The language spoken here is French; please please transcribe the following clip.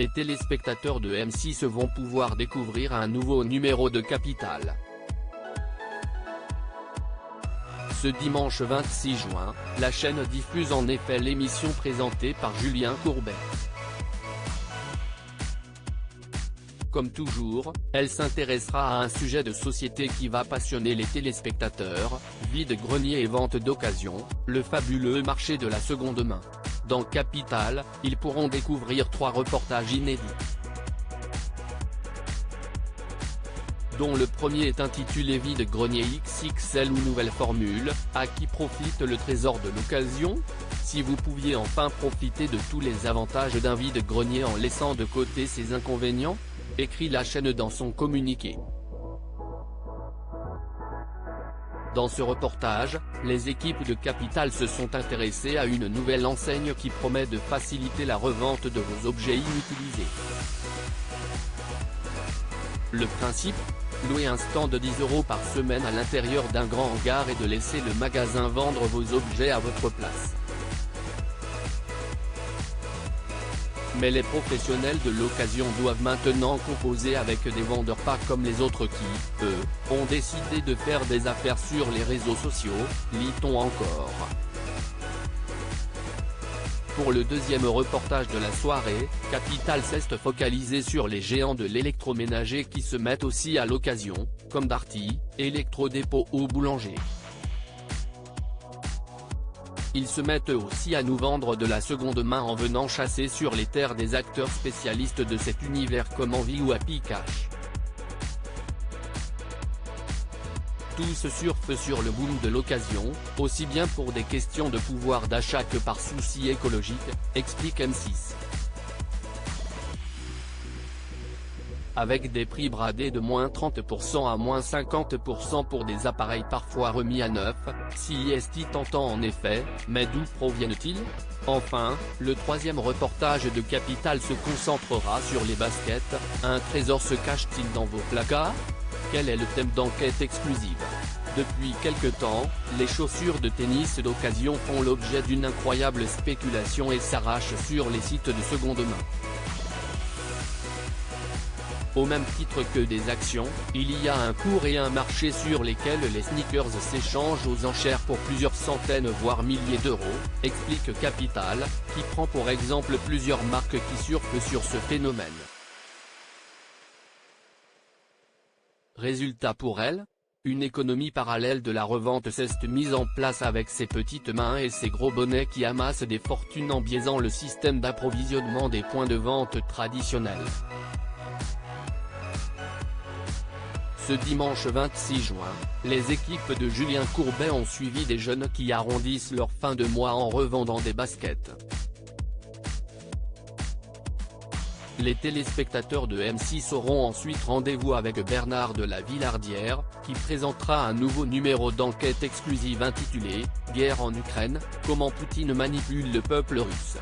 les téléspectateurs de M6 vont pouvoir découvrir un nouveau numéro de Capital. Ce dimanche 26 juin, la chaîne diffuse en effet l'émission présentée par Julien Courbet. Comme toujours, elle s'intéressera à un sujet de société qui va passionner les téléspectateurs, vide-grenier et vente d'occasion, le fabuleux marché de la seconde main. Dans Capital, ils pourront découvrir 3 reportages inédits, dont le premier est intitulé Vide-grenier XXL ou nouvelle formule, à qui profite le trésor de l'occasion? Si vous pouviez enfin profiter de tous les avantages d'un vide-grenier en laissant de côté ses inconvénients? Écrit la chaîne dans son communiqué. Dans ce reportage, les équipes de Capital se sont intéressées à une nouvelle enseigne qui promet de faciliter la revente de vos objets inutilisés. Le principe? Louer un stand de 10 € par semaine à l'intérieur d'un grand hangar et de laisser le magasin vendre vos objets à votre place. Mais les professionnels de l'occasion doivent maintenant composer avec des vendeurs pas comme les autres qui, eux, ont décidé de faire des affaires sur les réseaux sociaux, lit-on encore. Pour le deuxième reportage de la soirée, Capital s'est focalisé sur les géants de l'électroménager qui se mettent aussi à l'occasion, comme Darty, Electrodépôt ou Boulanger. Ils se mettent aussi à nous vendre de la seconde main en venant chasser sur les terres des acteurs spécialistes de cet univers comme Envie ou Happy Cash. Tous surfent sur le boom de l'occasion, aussi bien pour des questions de pouvoir d'achat que par souci écologique, explique M6. Avec des prix bradés de moins 30% à moins 50% pour des appareils parfois remis à neuf, si est tentant en effet, mais d'où proviennent-ils? Enfin, le troisième reportage de Capital se concentrera sur les baskets, un trésor se cache-t-il dans vos placards? Quel est le thème d'enquête exclusive? Depuis quelque temps, les chaussures de tennis d'occasion font l'objet d'une incroyable spéculation et s'arrachent sur les sites de seconde main. Au même titre que des actions, il y a un cours et un marché sur lesquels les sneakers s'échangent aux enchères pour plusieurs centaines voire milliers d'euros, explique Capital, qui prend pour exemple plusieurs marques qui surfent sur ce phénomène. Résultat pour elle? Une économie parallèle de la revente s'est mise en place avec ses petites mains et ses gros bonnets qui amassent des fortunes en biaisant le système d'approvisionnement des points de vente traditionnels. Ce dimanche 26 juin, les équipes de Julien Courbet ont suivi des jeunes qui arrondissent leur fin de mois en revendant des baskets. Les téléspectateurs de M6 auront ensuite rendez-vous avec Bernard de la Villardière, qui présentera un nouveau numéro d'enquête exclusive intitulé « Guerre en Ukraine, comment Poutine manipule le peuple russe ».